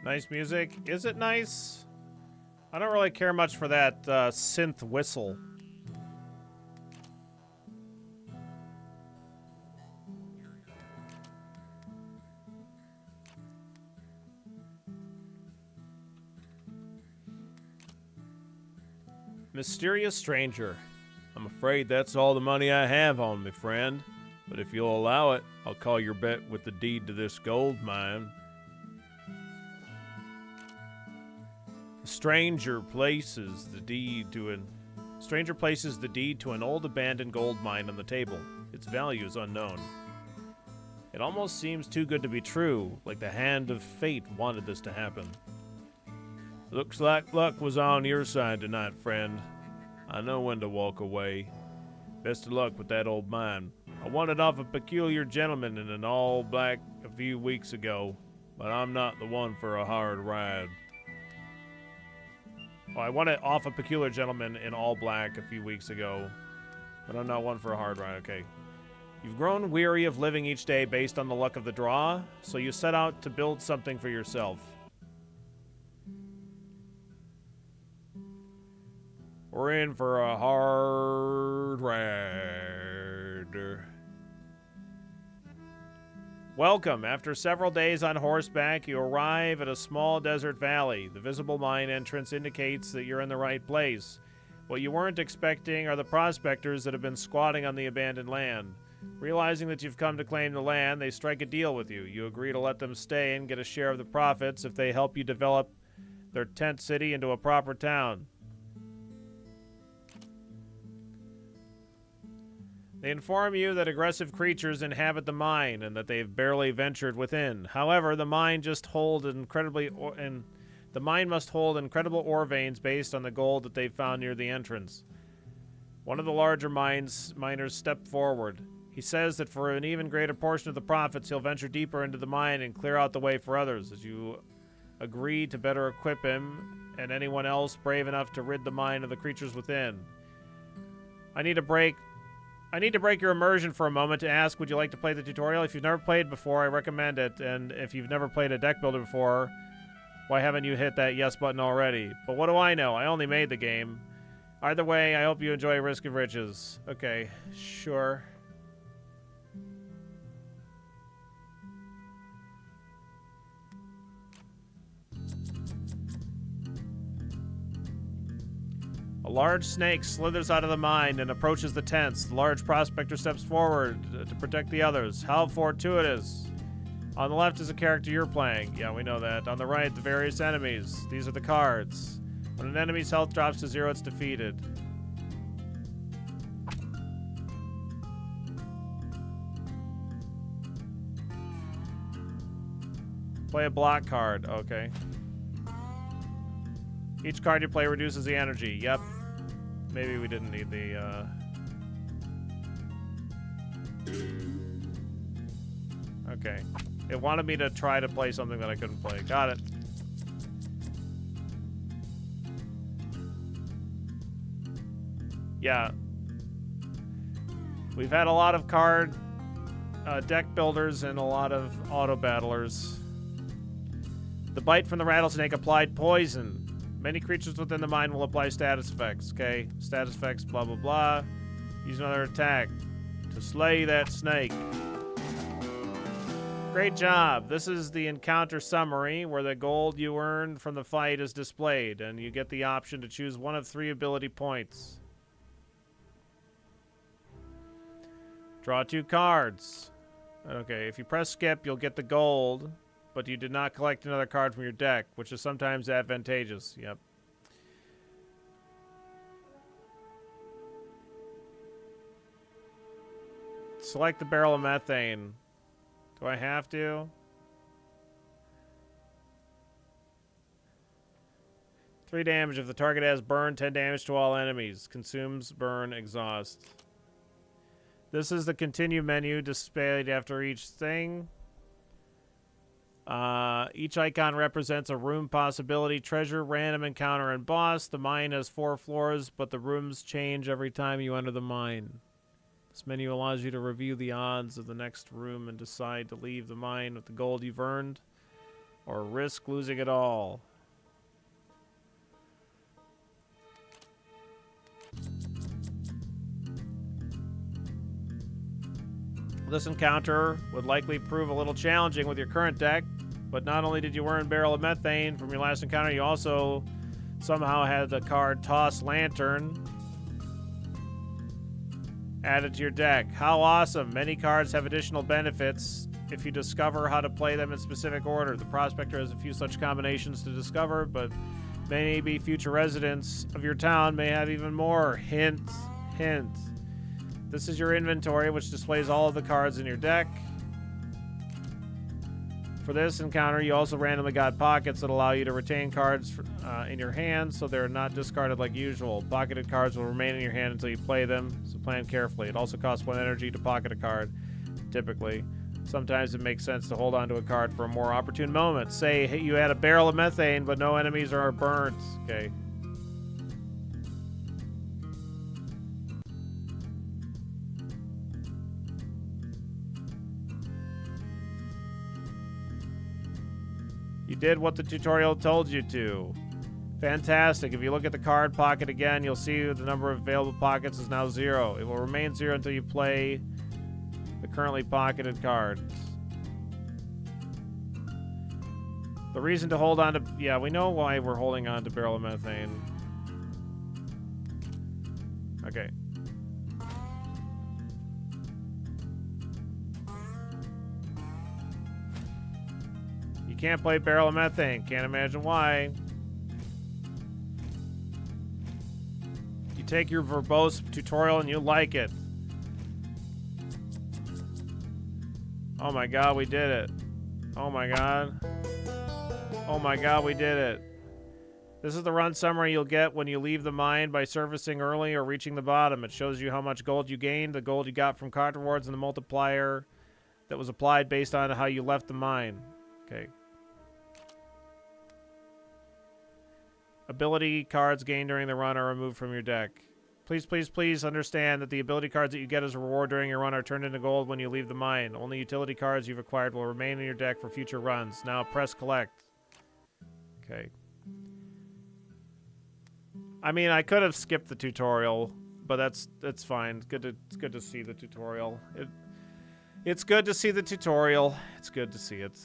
Nice music. Is it nice? I don't really care much for that synth whistle. Mysterious stranger. I'm afraid that's all the money I have on me, friend. But if you'll allow it, I'll call your bet with the deed to this gold mine. Stranger places the deed to an old abandoned gold mine on the table. Its value is unknown. It almost seems too good to be true, like the hand of fate wanted this to happen. Looks like luck was on your side tonight, friend. I know when to walk away. Best of luck with that old mine. I wanted off a peculiar gentleman in an all black a few weeks ago, but I'm not the one for a hard ride. Oh, I wanted off a peculiar gentleman in all black a few weeks ago, but I'm not one for a hard ride. Okay. You've grown weary of living each day based on the luck of the draw, so you set out to build something for yourself. We're in for a hard ride. Welcome. After several days on horseback, you arrive at a small desert valley. The visible mine entrance indicates that you're in the right place. What you weren't expecting are the prospectors that have been squatting on the abandoned land. Realizing that you've come to claim the land, they strike a deal with you. You agree to let them stay and get a share of the profits if they help you develop their tent city into a proper town. They inform you that aggressive creatures inhabit the mine and that they've barely ventured within. However, the mine must hold incredible ore veins based on the gold that they've found near the entrance. One of the larger miners stepped forward. He says that for an even greater portion of the profits, he'll venture deeper into the mine and clear out the way for others. As you agree to better equip him and anyone else brave enough to rid the mine of the creatures within. I need to break your immersion for a moment to ask, would you like to play the tutorial? If you've never played before, I recommend it. And if you've never played a deck builder before, why haven't you hit that yes button already? But what do I know? I only made the game. Either way, I hope you enjoy Risk of Riches. Okay, sure. A large snake slithers out of the mine and approaches the tents. The large prospector steps forward to protect the others. How fortuitous. On the left is a character you're playing. Yeah, we know that. On the right, the various enemies. These are the cards. When an enemy's health drops to 0, it's defeated. Play a block card. Okay. Each card you play reduces the energy. Yep. Maybe we didn't need the, Okay. It wanted me to try to play something that I couldn't play. Got it. Yeah. We've had a lot of card deck builders and a lot of auto battlers. The bite from the rattlesnake applied poison. Many creatures within the mine will apply status effects. Okay, status effects, blah, blah, blah. Use another attack to slay that snake. Great job. This is the encounter summary where the gold you earned from the fight is displayed, and you get the option to choose one of 3 ability points. Draw 2 cards. Okay, if you press skip, you'll get the gold, but you did not collect another card from your deck, which is sometimes advantageous. Yep. Select the barrel of methane. Do I have to? 3 damage if the target has burn, 10 damage to all enemies. Consumes, burn, exhaust. This is the continue menu displayed after each thing. Each icon represents a room possibility, treasure, random encounter, and boss. The mine has 4 floors, but the rooms change every time you enter the mine. This menu allows you to review the odds of the next room and decide to leave the mine with the gold you've earned. or risk losing it all. This encounter would likely prove a little challenging with your current deck, but not only did you earn Barrel of Methane from your last encounter, you also somehow had the card Toss Lantern added to your deck. How awesome! Many cards have additional benefits if you discover how to play them in specific order. The Prospector has a few such combinations to discover, but maybe future residents of your town may have even more. Hint, hint. This is your inventory, which displays all of the cards in your deck. For this encounter, you also randomly got pockets that allow you to retain cards in your hand, so they're not discarded like usual. Pocketed cards will remain in your hand until you play them, so plan carefully. It also costs 1 energy to pocket a card, typically. Sometimes it makes sense to hold on to a card for a more opportune moment. Say hey, you had a Barrel of Methane, but no enemies are burnt. Okay. You did what the tutorial told you to. Fantastic. If you look at the card pocket again, you'll see the number of available pockets is now 0. It will remain 0 until you play the currently pocketed cards. The reason to hold on to... Yeah, we know why we're holding on to Barrel of Methane. Okay. You can't play Barrel of Methane. Can't imagine why. You take your verbose tutorial and you like it. Oh my god, we did it. Oh my god. Oh my god, we did it. This is the run summary you'll get when you leave the mine by servicing early or reaching the bottom. It shows you how much gold you gained, the gold you got from card rewards, and the multiplier that was applied based on how you left the mine. Okay. Ability cards gained during the run are removed from your deck. Please, please, please understand that the ability cards that you get as a reward during your run are turned into gold when you leave the mine. Only utility cards you've acquired will remain in your deck for future runs. Now press collect. Okay. I mean, I could have skipped the tutorial, but that's fine. It's good to see the tutorial. It's good to see the tutorial. It's good to see it.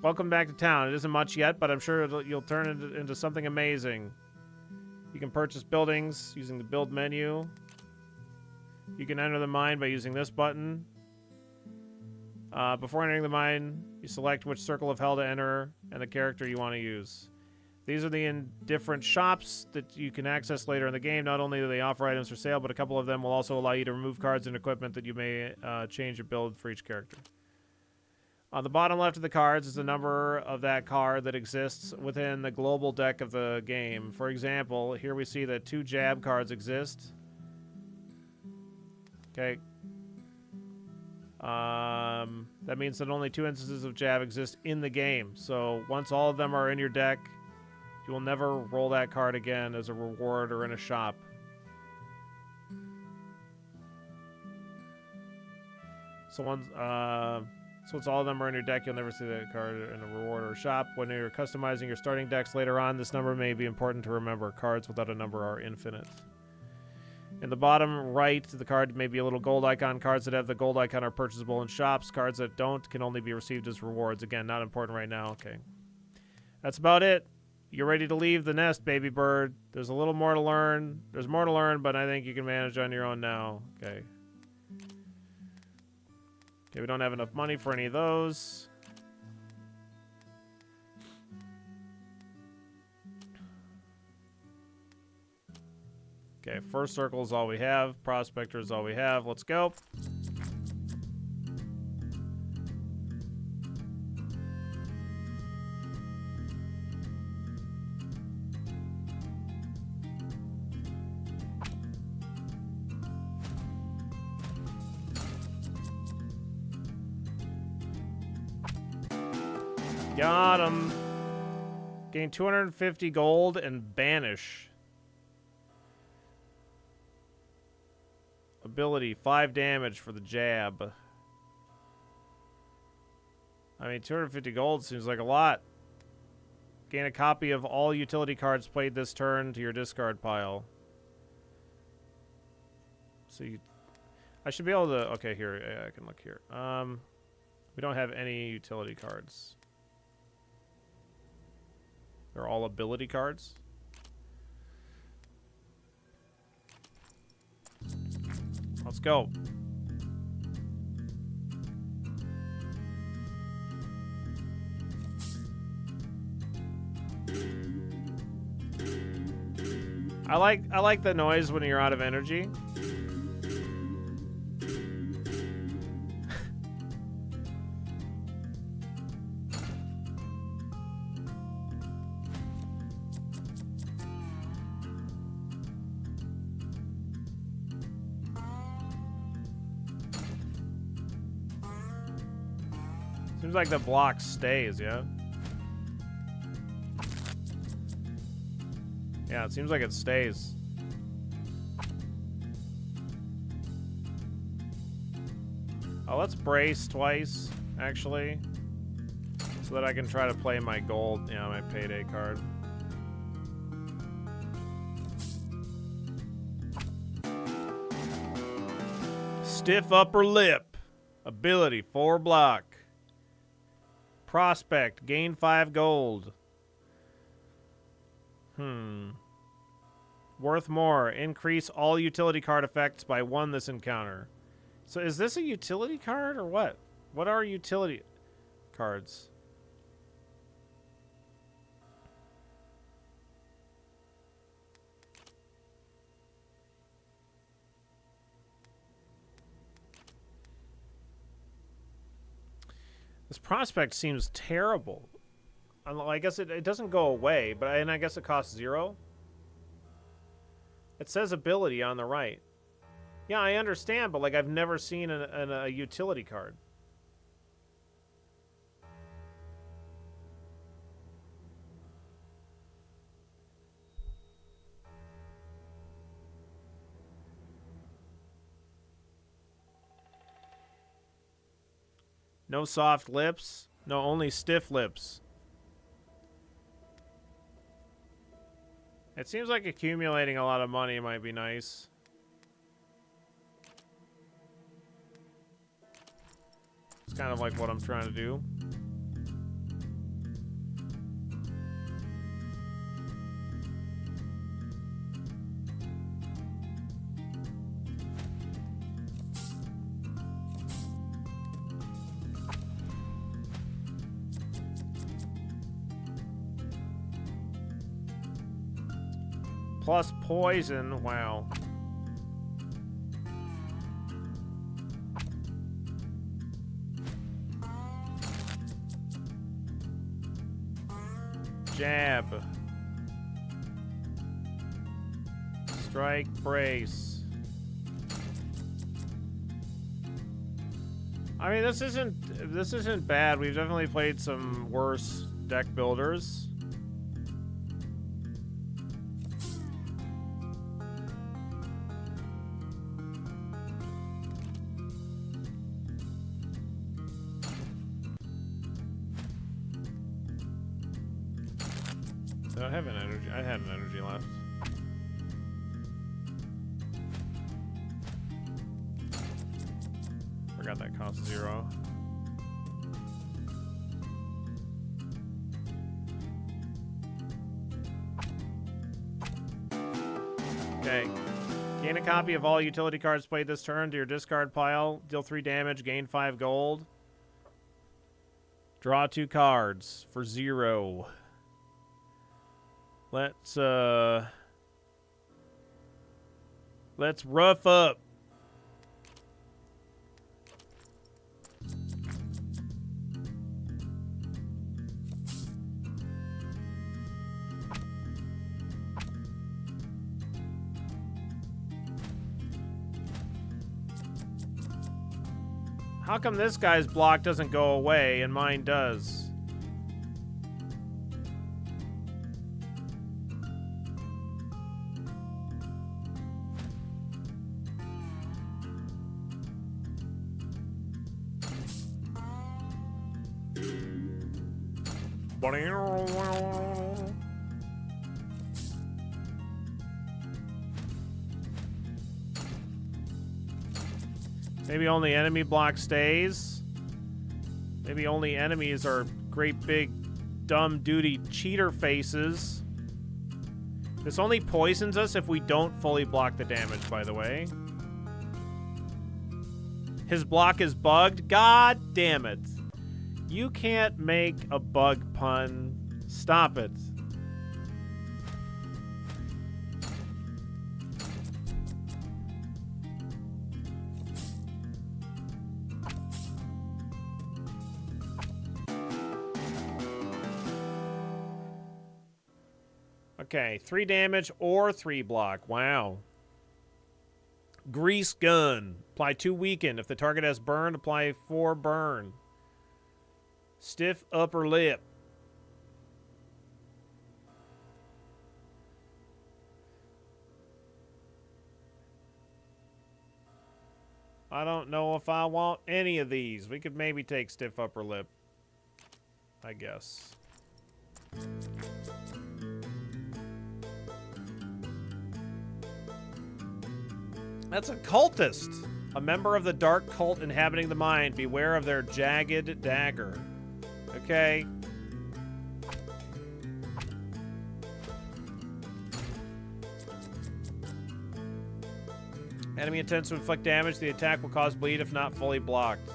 Welcome back to town. It isn't much yet, but I'm sure you'll turn it into something amazing. You can purchase buildings using the build menu. You can enter the mine by using this button. Before entering the mine, you select which circle of hell to enter and the character you want to use. These are the different shops that you can access later in the game. Not only do they offer items for sale, but a couple of them will also allow you to remove cards and equipment that you may change your build for each character. On the bottom left of the cards is the number of that card that exists within the global deck of the game. For example, here we see that 2 jab cards exist. Okay. That means that only 2 instances of jab exist in the game. So once all of them are in your deck, you will never roll that card again as a reward or in a shop. So once all of them are in your deck, you'll never see that card in a reward or a shop. When you're customizing your starting decks later on, this number may be important to remember. Cards without a number are infinite. In the bottom right, the card may be a little gold icon. Cards that have the gold icon are purchasable in shops. Cards that don't can only be received as rewards. Again, not important right now. Okay. That's about it. You're ready to leave the nest, baby bird. There's a little more to learn. There's more to learn, but I think you can manage on your own now. Okay. Okay, we don't have enough money for any of those. Okay, first circle is all we have. Prospector is all we have. Let's go. Got him. Gain 250 gold and banish. Ability, 5 damage for the jab. I mean, 250 gold seems like a lot. Gain a copy of all utility cards played this turn to your discard pile. So I should be able to... Okay, here. Yeah, I can look here. We don't have any utility cards. They're all ability cards. Let's go. I like the noise when you're out of energy. Seems like the block stays, yeah? Yeah, it seems like it stays. Oh, let's brace twice, actually. So that I can try to play my gold, you know, my payday card. Stiff upper lip. Ability, 4 block. Prospect, gain 5 gold. Worth more. Increase all utility card effects by 1 this encounter. So is this a utility card or what? What are utility cards? This prospect seems terrible. I guess it doesn't go away, but I guess it costs 0. It says ability on the right. Yeah, I understand, but like I've never seen a utility card. No soft lips. No, only stiff lips. It seems like accumulating a lot of money might be nice. It's kind of like what I'm trying to do. Plus poison, wow. Jab. Strike, brace. I mean, this isn't bad. We've definitely played some worse deck builders. I have an energy. I had an energy left. Forgot that costs 0. Okay. Gain a copy of all utility cards played this turn to your discard pile. Deal 3 damage. Gain 5 gold. Draw 2 cards for 0. Let's rough up. How come this guy's block doesn't go away and mine does? Maybe only enemy block stays. Maybe only enemies are great big dumb duty cheater faces. This only poisons us if we don't fully block the damage, by the way. His block is bugged? God damn it. You can't make a bug pun. Stop it. Okay, 3 damage or 3 block. Wow. Grease gun. Apply 2 weaken. If the target has burn, apply 4 burn. Stiff upper lip. I don't know if I want any of these. We could maybe take stiff upper lip, I guess. That's a cultist. A member of the dark cult inhabiting the mind. Beware of their jagged dagger. Okay. Enemy intends to inflict damage. The attack will cause bleed if not fully blocked.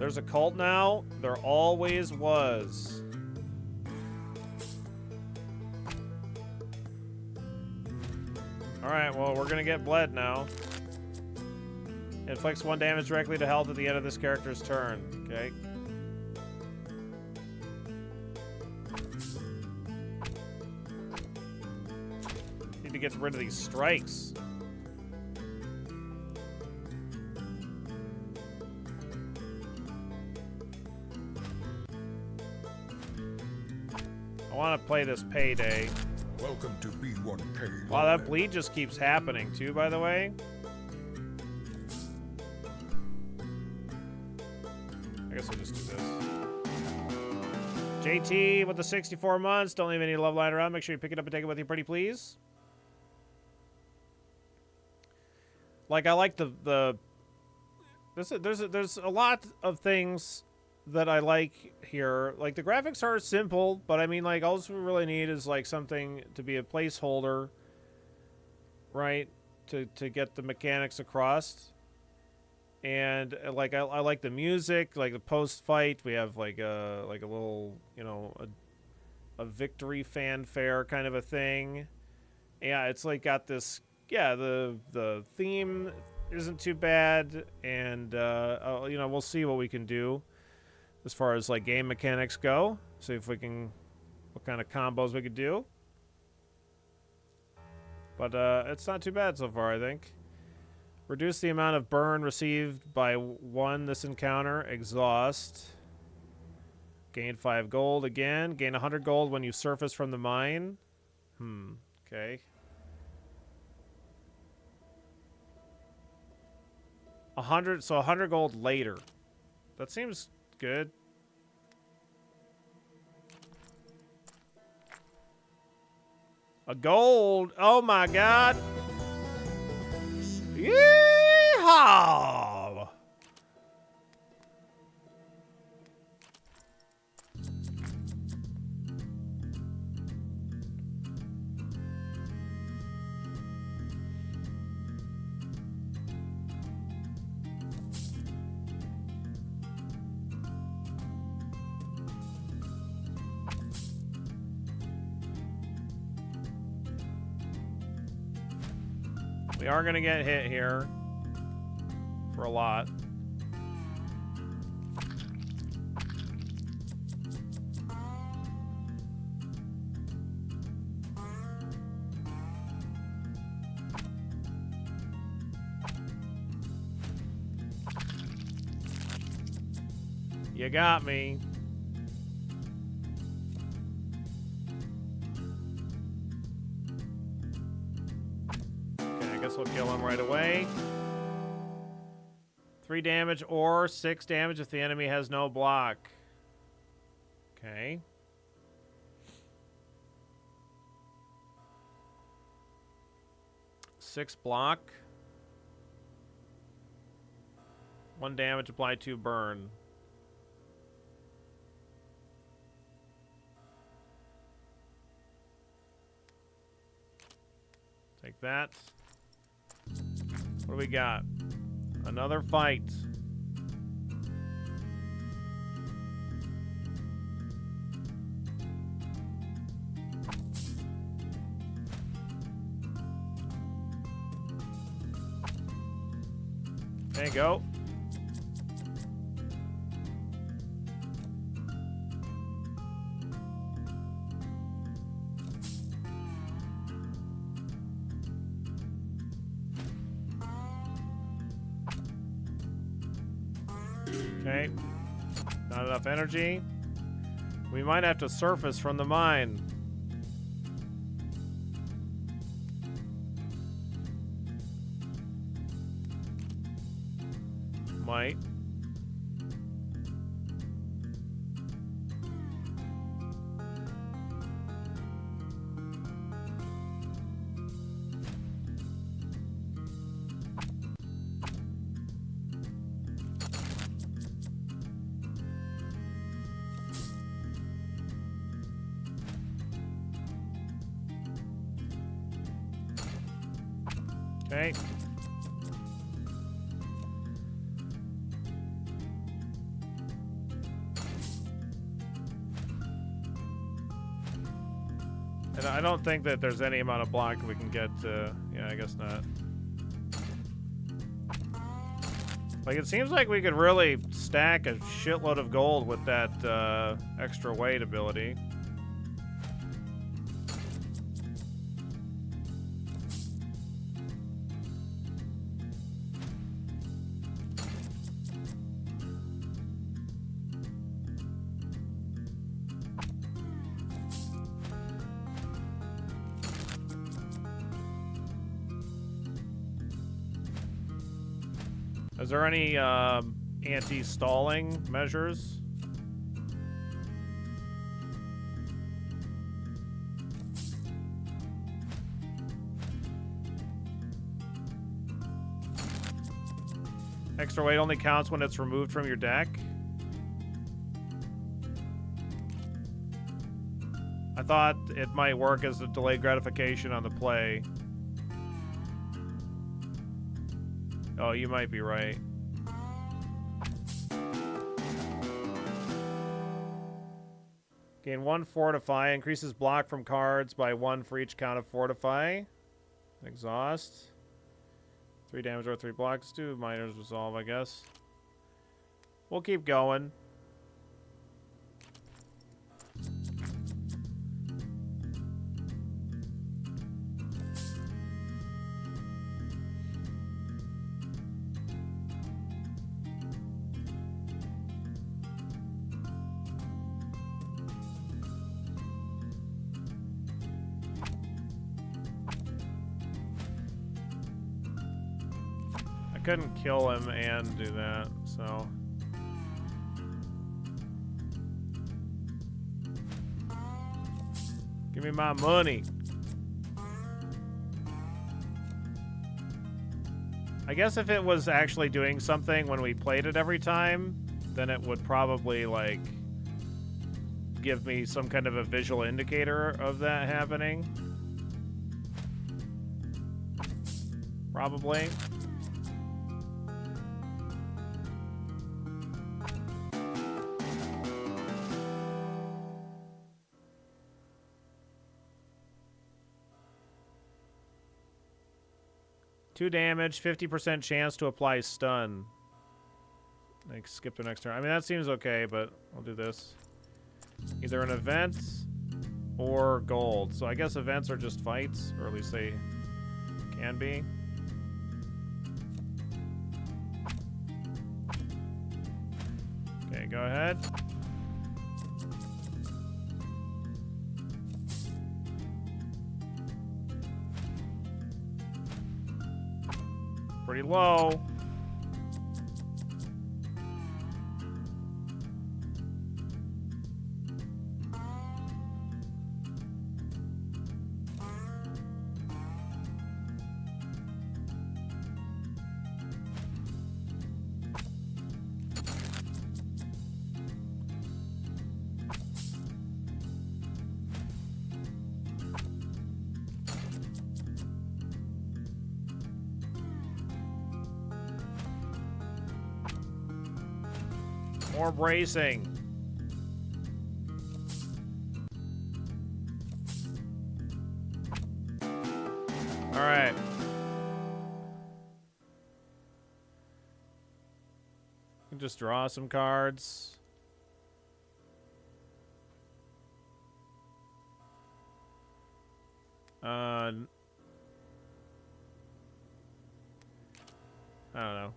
There's a cult now. There always was. Alright, well, we're gonna get bled now. Inflicts 1 damage directly to health at the end of this character's turn. Okay. Need to get rid of these strikes. I want to play this Payday. Welcome to B1K. Wow, that bleed just keeps happening too, by the way. I guess I'll just do this. JT with the 64 months. Don't leave any love lying around. Make sure you pick it up and take it with you, pretty please. Like, I like there's a lot of things that I like here. Like, the graphics are simple, but I mean, like, all we really need is like something to be a placeholder, right? To get the mechanics across. And like, I like the music, like the post-fight, we have like a little, you know, a victory fanfare kind of a thing. Yeah, it's like got this, yeah, the theme isn't too bad, and you know, we'll see what we can do as far as like game mechanics go. See if we can, what kind of combos we could do. But it's not too bad so far, I think. Reduce the amount of burn received by 1 this encounter. Exhaust. Gain 5 gold again. Gain 100 gold when you surface from the mine. Okay. 100, so 100 gold later. That seems good. A gold. Oh my god. Yeehaw! We are gonna get hit here for a lot. You got me. Okay, I guess we'll kill him right away. 3 damage or 6 damage if the enemy has no block. Okay. Six block. 1 damage, apply 2 burn. Take that. What do we got? Another fight. There you go. Okay. Not enough energy. We might have to surface from the mine. Might. Okay. And I don't think that there's any amount of block we can get yeah, I guess not. Like, it seems like we could really stack a shitload of gold with that extra weight ability. Is there any anti-stalling measures? Extra weight only counts when it's removed from your deck. I thought it might work as a delayed gratification on the play. Oh, you might be right. Gain 1 fortify. Increases block from cards by 1 for each count of fortify. Exhaust. 3 damage or 3 blocks. 2 minors resolve, I guess. We'll keep going. Couldn't kill him and do that, so give me my money. I guess if it was actually doing something when we played it every time, then it would probably like give me some kind of a visual indicator of that happening. Probably. Two damage, 50% chance to apply stun. Like, skip the next turn. I mean, that seems okay, but I'll do this. Either an event or gold. So I guess events are just fights, or at least they can be. Okay, go ahead. Pretty low. More bracing. All right. Just draw some cards. I don't know.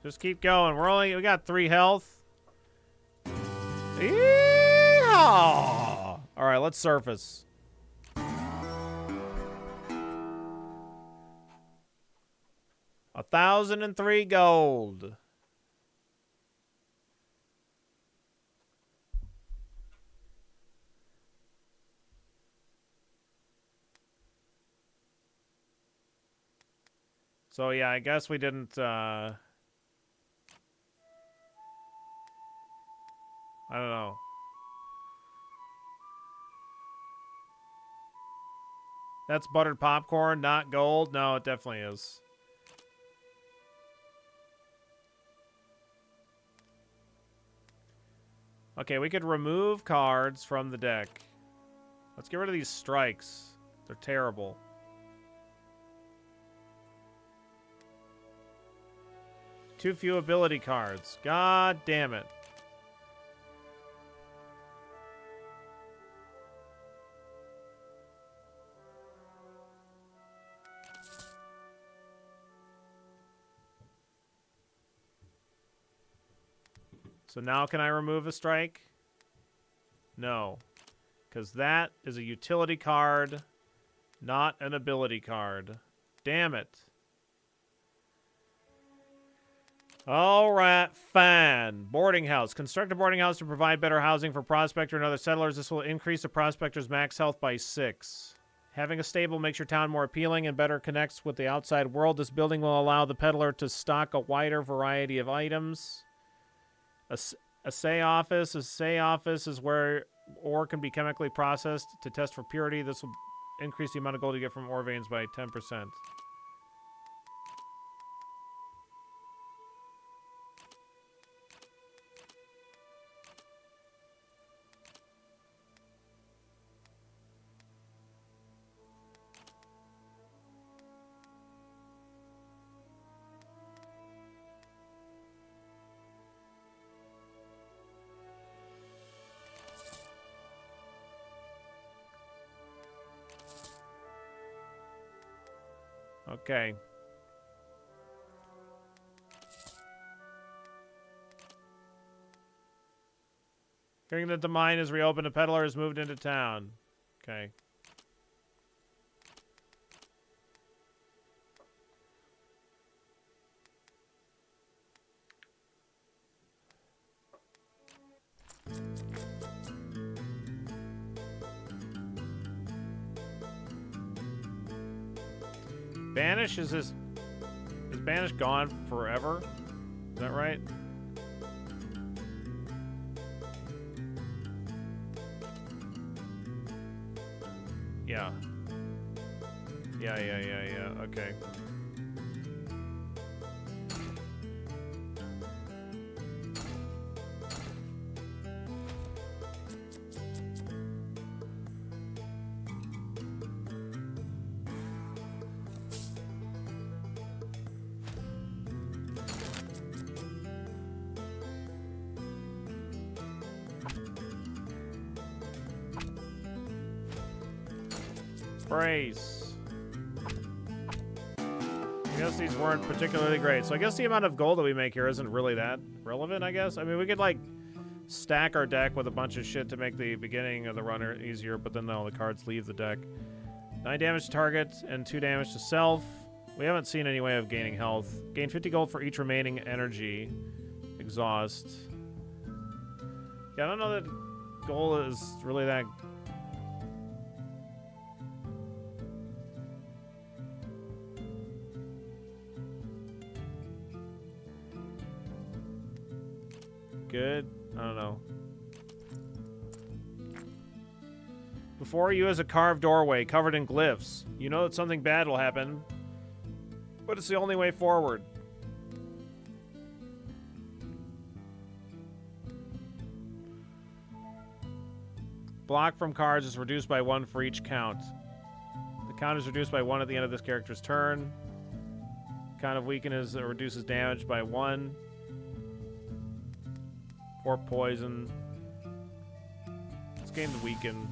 Just keep going. We got 3 health. Yeehaw! All right, let's surface. $1,003 gold. So yeah, I guess we didn't. I don't know. That's buttered popcorn, not gold. No, it definitely is. Okay, we could remove cards from the deck. Let's get rid of these strikes. They're terrible. Too few ability cards. God damn it. So now can I remove a strike? No. Because that is a utility card, not an ability card. Damn it. All right, fine. Boarding house. Construct a boarding house to provide better housing for prospector and other settlers. This will increase the prospector's max health by 6. Having a stable makes your town more appealing and better connects with the outside world. This building will allow the peddler to stock a wider variety of items. Assay office. Assay office is where ore can be chemically processed to test for purity. This will increase the amount of gold you get from ore veins by 10%. Okay. Hearing that the mine is reopened, a peddler has moved into town. Okay. Banish? Is Banish gone forever? Is that right? Yeah. Yeah. Okay. Brace. I guess these weren't particularly great. So I guess the amount of gold that we make here isn't really that relevant, I guess. I mean, we could, like, stack our deck with a bunch of shit to make the beginning of the run easier, but then all the cards leave the deck. 9 damage to target and 2 damage to self. We haven't seen any way of gaining health. Gain 50 gold for each remaining energy. Exhaust. Yeah, I don't know that gold is really that... good? I don't know. Before you is a carved doorway covered in glyphs. You know that something bad will happen. But it's the only way forward. Block from cards is reduced by 1 for each count. The count is reduced by 1 at the end of this character's turn. Count of weaken is reduces damage by 1. 4 poison. Let's gain the weaken.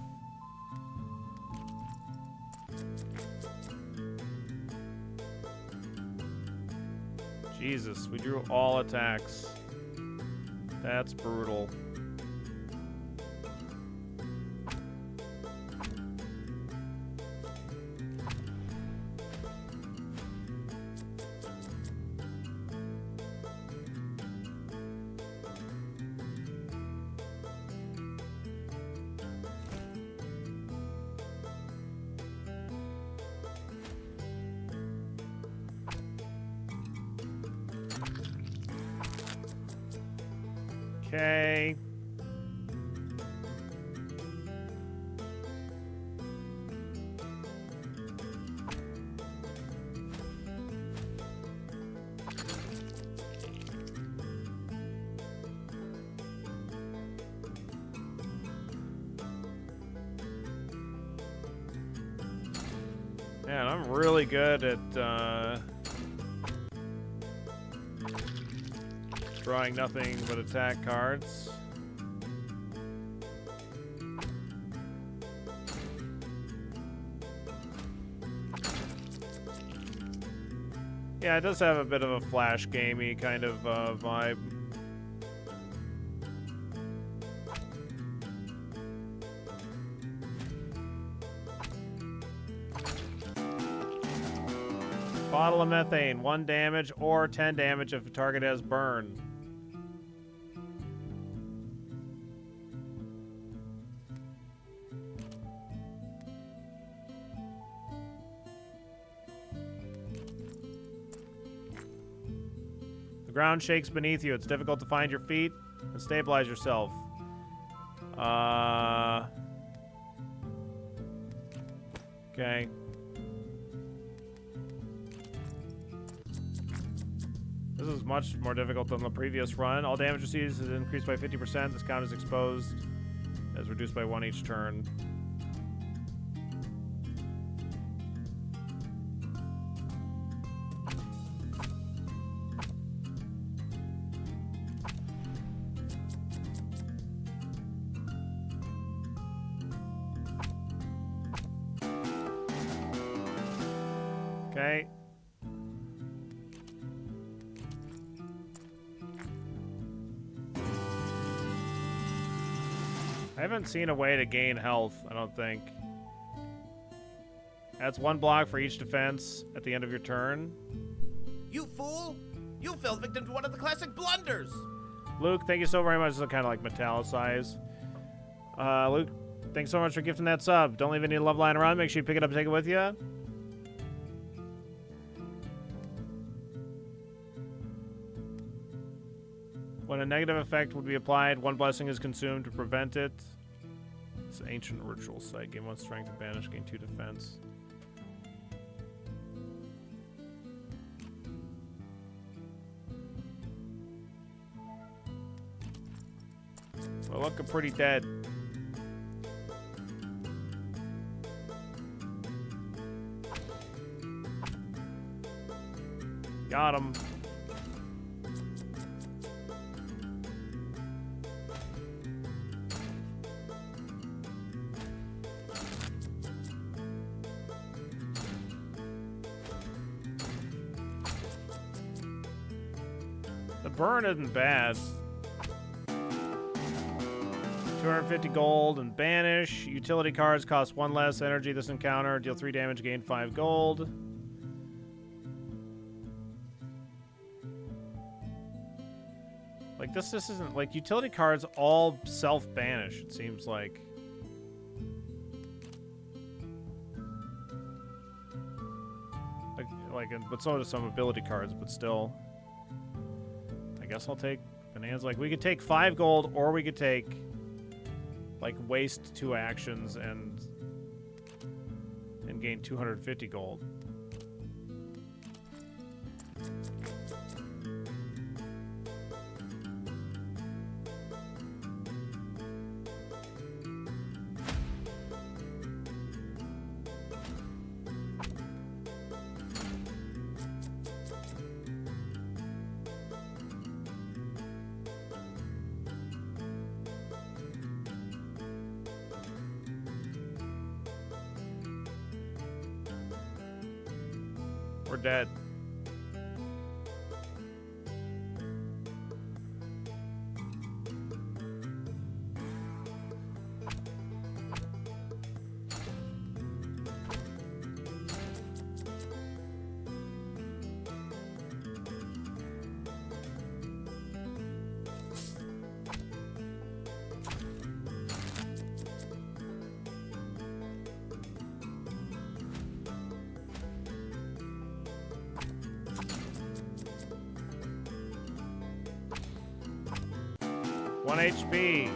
Jesus, we drew all attacks. That's brutal. Okay. Man, I'm really good at drawing nothing but attack cards. Yeah, it does have a bit of a flash gamey kind of vibe. Bottle of methane, 1 damage or 10 damage if the target has burn. The ground shakes beneath you. It's difficult to find your feet and stabilize yourself. Okay. This is much more difficult than the previous run. All damage received is increased by 50%. This count is exposed. As reduced by 1 each turn. Okay. I haven't seen a way to gain health, I don't think. Adds 1 block for each defense at the end of your turn. You fool! You fell victim to one of the classic blunders! Luke, thank you so very much. This is kind of like metallicize. Luke, thanks so much for gifting that sub. Don't leave any love lying around. Make sure you pick it up and take it with you. When a negative effect would be applied, 1 blessing is consumed to prevent it. It's an ancient ritual site. Gain 1 strength and banish. Gain 2 defense. We're looking pretty dead. Got him. The burn isn't bad. 250 gold and banish. Utility cards cost 1 less energy this encounter. Deal 3 damage, gain 5 gold. Like this isn't like utility cards all self-banish, it seems like. But so do some ability cards, but still. I guess I'll take Bonanza. Like, we could take 5 gold, or we could take, like, waste 2 actions and gain 250 gold. We're dead. One HP.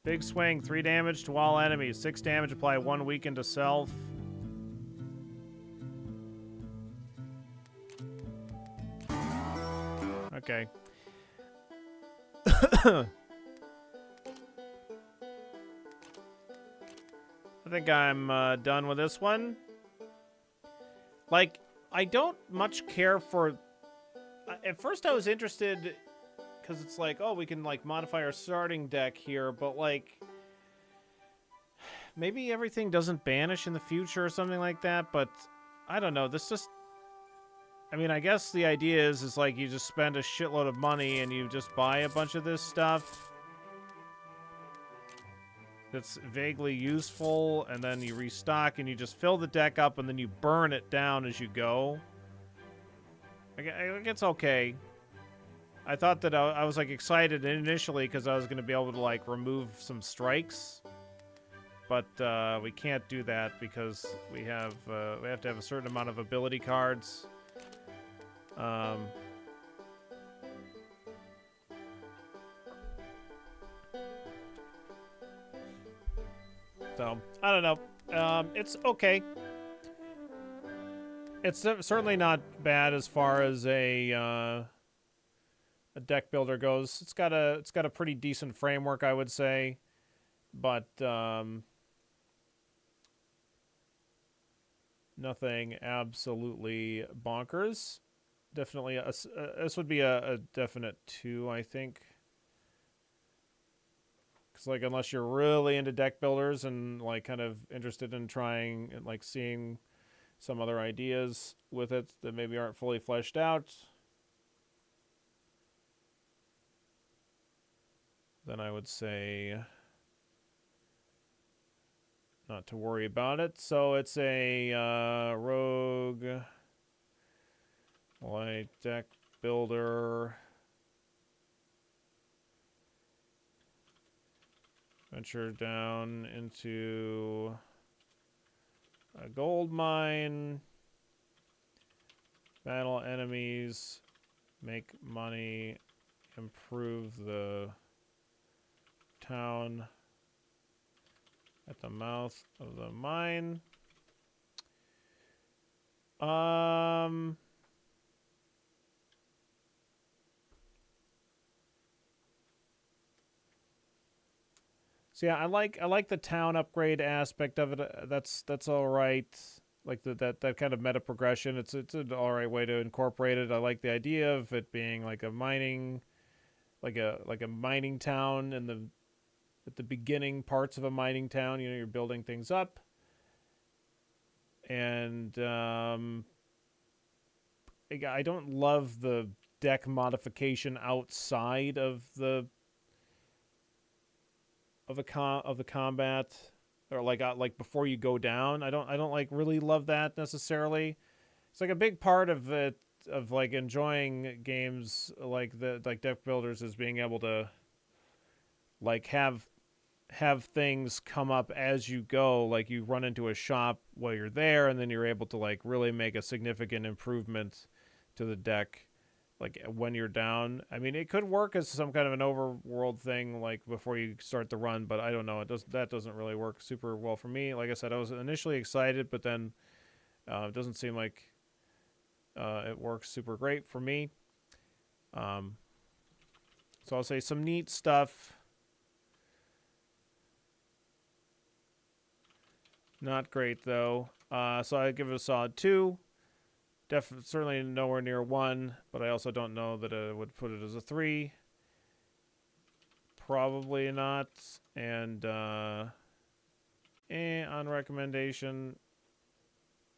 Big swing, 3 damage to all enemies. 6 damage, apply 1 weaken to self. Okay. I think I'm done with this one. Like, I don't much care for... At first I was interested... Because it's like, oh, we can, like, modify our starting deck here, but, like, maybe everything doesn't banish in the future or something like that, but I don't know. This just, I mean, I guess the idea is like, you just spend a shitload of money and you just buy a bunch of this stuff that's vaguely useful, and then you restock and you just fill the deck up and then you burn it down as you go. I think it's okay. I thought that I was like excited initially because I was going to be able to like remove some strikes, but we can't do that because we have to have a certain amount of ability cards. So I don't know. It's okay. It's certainly not bad as far as a deck builder goes. It's got a pretty decent framework, I would say, but nothing absolutely bonkers. Definitely, this would be a definite 2, I think. Because like, unless you're really into deck builders and like kind of interested in trying and like seeing some other ideas with it that maybe aren't fully fleshed out, then I would say not to worry about it. So it's a rogue light deck builder. Venture down into a gold mine. Battle enemies. Make money. Improve the town at the mouth of the mine. So yeah, I like the town upgrade aspect of it. That's all right. Like that kind of meta progression. It's an all right way to incorporate it. I like the idea of it being like a mining, like a mining town at the beginning parts of a mining town. You know, you're building things up, and I don't love the deck modification outside of the combat, or like before you go down. I don't like really love that necessarily. It's like a big part of it, of like enjoying games like deck builders, is being able to like have things come up as you go. Like you run into a shop while you're there, and then you're able to like really make a significant improvement to the deck like when you're down. I mean, it could work as some kind of an overworld thing like before you start the run, but I don't know. That doesn't really work super well for me. Like I said, I was initially excited, but then it doesn't seem like it works super great for me. So I'll say some neat stuff. Not great though. So I give it a solid 2. Certainly nowhere near 1, but I also don't know that I would put it as a 3. Probably not. And on recommendation,